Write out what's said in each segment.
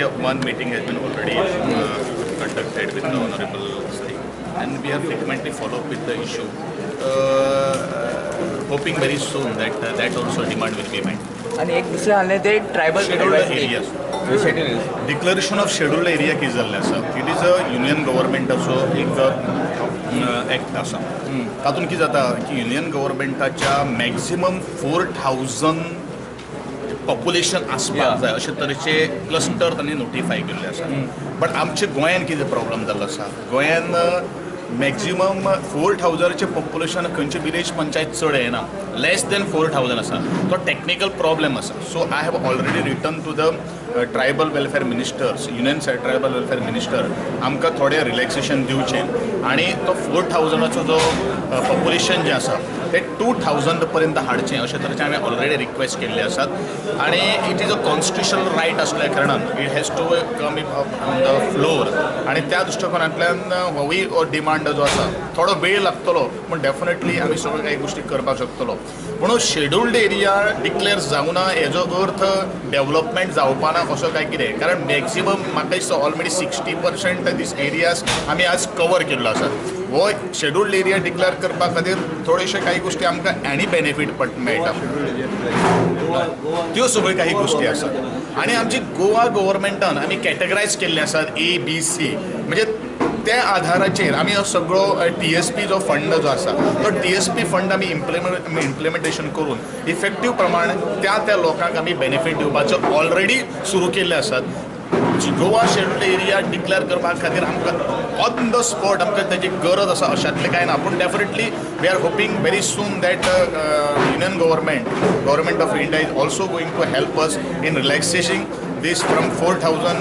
one meeting has been already conducted with the Honorable Sri, and we have frequently follow up with the issue, hoping very soon that that also demand will be met. आणि एक दुसरें आहलें ते tribal Scheduled areas. Declaration of scheduled area की जाल्लें आसा. It is a union government असो एक एक्ट आसा. तातूंत कितें जाता की युनियन गव्हर्मेंटाच्या मॅक्झिमम 4000 पॉप्युलेशन आसपाक जाय अशे तरेचे क्लस्टर तांणी नोटिफाय केल्ले आसा. बट आमच्या गोंयान कितें प्रॉब्लम जाल्लो आसा, गोंयान मॅक्झिमम 4000चे पॉप्युलेशन खंयचे विलेज पंचायत चड येना, लेस देन 4000 आसा. तो टेक्निकल प्रॉब्लेम आसा. So I have already written to the tribal welfare ministers, union tribal welfare minister आमकां थोडें रिलॅक्सेशन दिवचें आनी तो 4000चो जो पॉप्युलेशन जें आसा ते 2000 पर्यंत हाडचें अशे तरेचे हांवें ऑलरेडी रिक्वेस्ट केल्ले आसात. आनी it is a constitutional right आसल्या कारणान it has to come on the floor. आनी त्या दृश्टिकोनांतल्यान होय डिमांड जो आसा थोडो वेळ लागतलो, पूण डेफिनेटली आमी सगळ्यो काही गोश्टी करपाक शकतलो. पूण शेड्युल्ड एरिया डिक्लेअर जावना हेजो अर्थ डेव्हलपमेंट जावपाना असो काय कितें, कारण मॅक्झिमम म्हाका दिसता ऑलरेडी 60% दीस एरियाज आमी आज कवर केल्लो आसा. हो शेड्युल्ड एरिया डिक्लेअर करपा खातीर थोडेशे काही गोष्टी आमकां आनी बेनिफीट मेळटा, त्यो सगळ्यो काही गोष्टी आसात. आनी आमची गोवा गव्हर्मेंटान आमी कॅटेगरायज केल्ले आसात ABC, म्हणजे त्या आधाराचेर आमी हो सगळो TSP जो फंड जो आसा तो TSP फंड आमी इम्प्लिमेंटेशन करून इफेक्टीव प्रमाण त्या लोकांक आमी बेनिफीट दिवपाचो ऑलरेडी सुरू केल्ले आसात. गोवा शेड्युल्ड एरिया डिक्लेअर करपा खातीर आमकां ऑन द स्पॉट आमकां ताची गरज आसा अशातलें कांय ना. पूण definitely we are hoping very soon that union government of India is also going to help us in relaxation this from 4000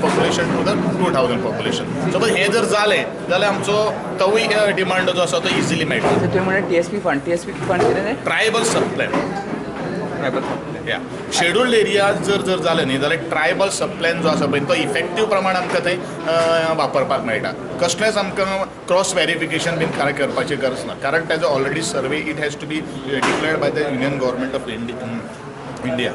population to the 2000 population. So हे जर जालें जाल्यार आमचो तोय डिमांड जो आसा तो इजिली मेळटा. तुम्ही म्हणा TSP फंड कितें ट्रायबल सब प्लॅन. या शेड्युल्ड एरिया जर जालें न्ही जाल्यार ट्रायबल सब प्लॅन जो आसा पळय तो इफेक्टीव प्रमाण आमकां थंय वापरपाक मेळटा. कसलेंच आमकां क्रॉस व्हेरिफिकेशन बीन कांय करपाची गरज ना, कारण तेजो already survey it has to be declared by the union government of India.